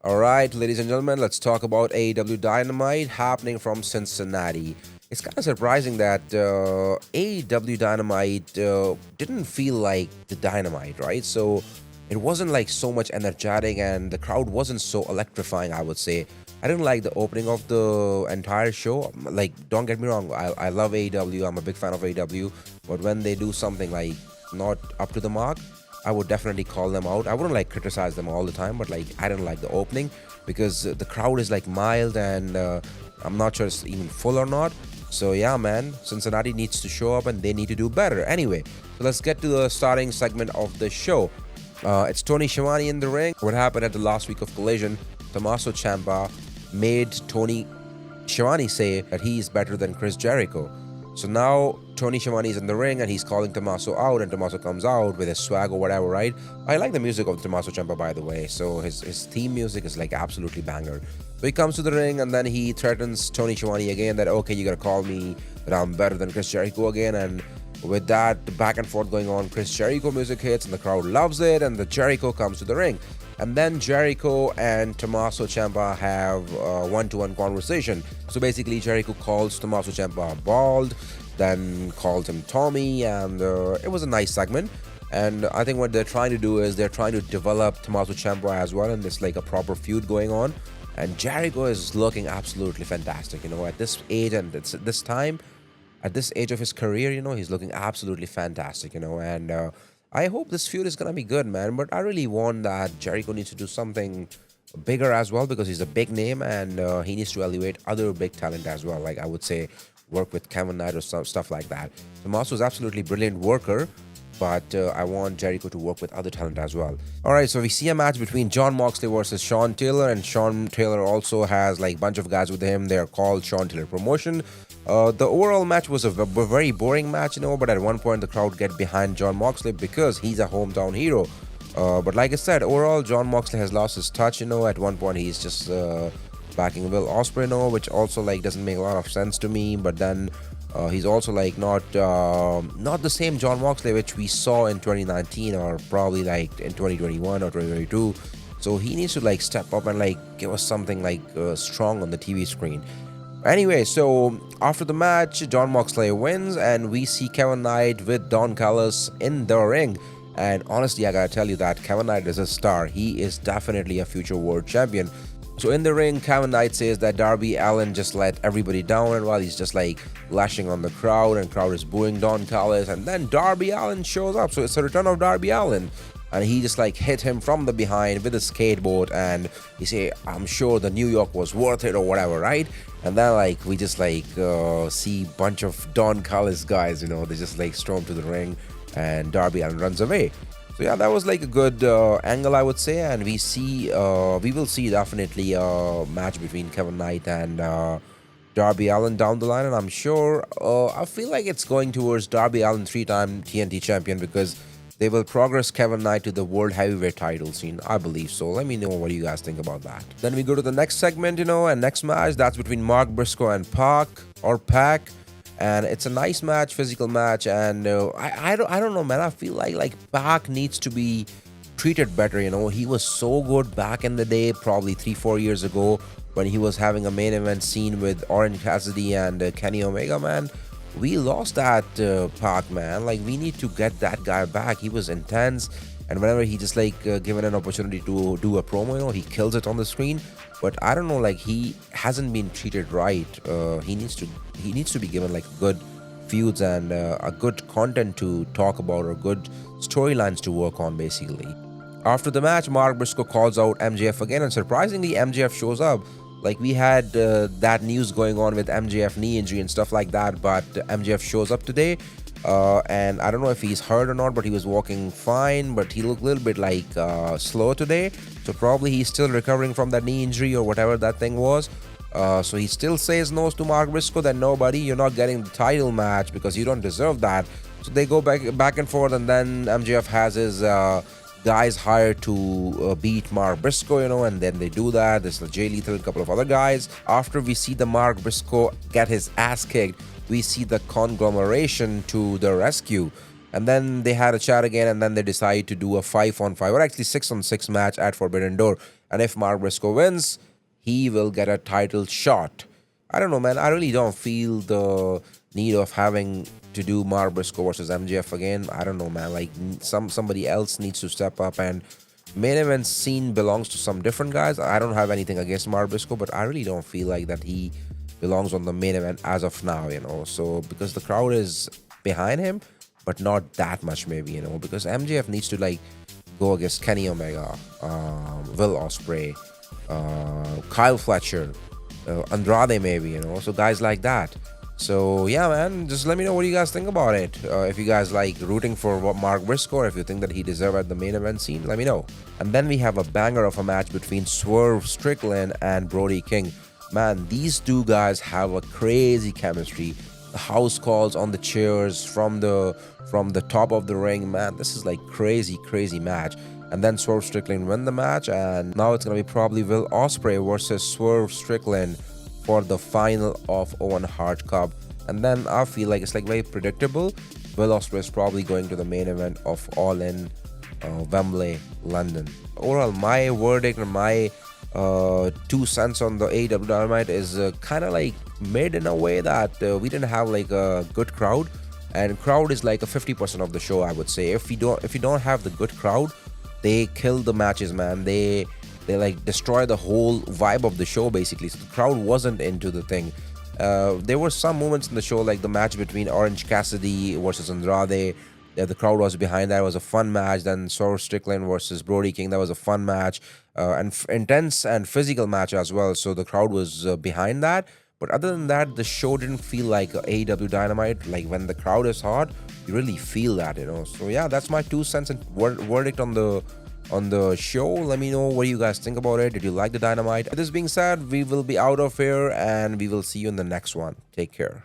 All right, ladies and gentlemen, let's talk about AEW Dynamite happening from Cincinnati. It's kind of surprising that AEW Dynamite didn't feel like the Dynamite, right? So it wasn't like so much energetic and the crowd wasn't so electrifying, I would say. I didn't like the opening of the entire show. Like, don't get me wrong, I love AEW, I'm a big fan of AEW, but when they do something like not up to the mark, I would definitely call them out. I wouldn't like criticize them all the time, but like I didn't like the opening because the crowd is like mild and I'm not sure it's even full or not. So yeah, man, Cincinnati needs to show up and they need to do better. Anyway, so let's get to the starting segment of the show. It's Tony Schiavone in the ring. What happened at the last week of Collision? Tommaso Ciampa made Tony Schiavone say that he is better than Chris Jericho. So now Tony Schiavone is in the ring and he's calling Tommaso out, and Tommaso comes out with his swag or whatever, right? I like the music of Tommaso Ciampa, by the way. So his theme music is like absolutely banger. So he comes to the ring and then he threatens Tony Schiavone again that, okay, you gotta call me that I'm better than Chris Jericho again. And with that back and forth going on, Chris Jericho music hits and the crowd loves it, and the Jericho comes to the ring. And then Jericho and Tommaso Ciampa have a one-to-one conversation. So basically, Jericho calls Tommaso Ciampa bald, then calls him Tommy, and it was a nice segment. And I think what they're trying to do is they're trying to develop Tommaso Ciampa as well, and there's like a proper feud going on. And Jericho is looking absolutely fantastic, at this age and this time, at this age of his career, he's looking absolutely fantastic, and I hope this feud is gonna be good, man. But I really want that Jericho needs to do something bigger as well because he's a big name and he needs to elevate other big talent as well. Like I would say, work with Kevin Knight or stuff like that. Tommaso is absolutely brilliant worker, but I want Jericho to work with other talent as well. All right, so we see a match between Jon Moxley versus Sean Taylor, and Sean Taylor also has like a bunch of guys with him. They're called Sean Taylor Promotion. The overall match was a very boring match, but at one point the crowd get behind Jon Moxley because he's a hometown hero. But like I said, overall, Jon Moxley has lost his touch, At one point, he's just backing Will Ospreay, which also like doesn't make a lot of sense to me. But then he's also like not the same Jon Moxley which we saw in 2019 or probably like in 2021 or 2022. So he needs to like step up and like give us something like strong on the TV screen. Anyway, so after the match, Jon Moxley wins, and we see Kevin Knight with Don Callis in the ring. And honestly, I gotta tell you that Kevin Knight is a star. He is definitely a future world champion. So in the ring, Kevin Knight says that Darby Allin just let everybody down, and while he's just like lashing on the crowd, and crowd is booing Don Callis, and then Darby Allin shows up. So it's a return of Darby Allin. And he just like hit him from the behind with a skateboard, and he say, I'm sure the New York was worth it or whatever, right? And then like we just like see bunch of Don Callis guys, they just like storm to the ring, and Darby Allin runs away. So yeah, that was like a good angle, I would say, and we will see definitely a match between Kevin Knight and Darby Allin down the line, and I'm sure I feel like it's going towards Darby Allin, 3-time TNT champion, because they will progress Kevin Knight to the World Heavyweight title scene. I believe so. Let me know what you guys think about that. Then we go to the next segment, and next match, that's between Mark Briscoe and Pac. And it's a nice match, physical match. And I don't know, man. I feel like Pac needs to be treated better, He was so good back in the day, probably 3-4 years ago, when he was having a main event scene with Orange Cassidy and Kenny Omega, man. We lost that Pac, man. Like, we need to get that guy back. He was intense, and whenever he just like given an opportunity to do a promo, he kills it on the screen. But I don't know, like he hasn't been treated right. He needs to be given like good feuds and a good content to talk about, or good storylines to work on, basically. After the match, Mark Briscoe calls out MJF again, and surprisingly, MJF shows up. Like, we had that news going on with MJF knee injury and stuff like that, but MJF shows up today, and I don't know if he's hurt or not, but he was walking fine, but he looked a little bit like slow today, so probably he's still recovering from that knee injury or whatever that thing was. So he still says no to Mark Briscoe that nobody, you're not getting the title match because you don't deserve that. So they go back and forth, and then MJF has his guys hired to beat Mark Briscoe, and then they do that. There's Jay Lethal and a couple of other guys. After we see the Mark Briscoe get his ass kicked, we see the conglomeration to the rescue. And then they had a chat again, and then they decided to do a 5-on-5, or actually 6-on-6 match at Forbidden Door. And if Mark Briscoe wins, he will get a title shot. I don't know, man. I really don't feel the need of having to do Mark Briscoe versus MJF again. I don't know, man. Like somebody else needs to step up, and main event scene belongs to some different guys. I don't have anything against Mark Briscoe, but I really don't feel like that he belongs on the main event as of now, So because the crowd is behind him, but not that much, maybe, because MJF needs to like go against Kenny Omega, Will Ospreay, Kyle Fletcher, Andrade, maybe, so guys like that. So yeah, man, just let me know what you guys think about it. If you guys like rooting for Mark Briscoe, or if you think that he deserved at the main event scene, let me know. And then we have a banger of a match between Swerve Strickland and Brody King. Man, these two guys have a crazy chemistry. The house calls on the chairs from the top of the ring, man. This is like crazy match. And then Swerve Strickland win the match, and now it's gonna be probably Will Ospreay versus Swerve Strickland for the final of Owen Hart Cup. And then I feel like it's like very predictable. Will Ospreay is probably going to the main event of All In Wembley, London. Overall, my verdict or my 2 cents on the AEW Dynamite is kind of like made in a way that we didn't have like a good crowd, and crowd is like a 50% of the show, I would say. If you don't have the good crowd, they kill the matches, man. They like destroy the whole vibe of the show, basically. So the crowd wasn't into the thing. There were some moments in the show, like the match between Orange Cassidy versus Andrade. The crowd was behind that. It was a fun match. Then Swerve Strickland versus Brody King. That was a fun match, and intense and physical match as well. So the crowd was behind that. But other than that, the show didn't feel like AEW Dynamite. Like when the crowd is hot, you really feel that, So yeah, that's my 2 cents and verdict on the show. Let me know what you guys think about it. Did you like the Dynamite? This being said, we will be out of here, and we will see you in the next one. Take care.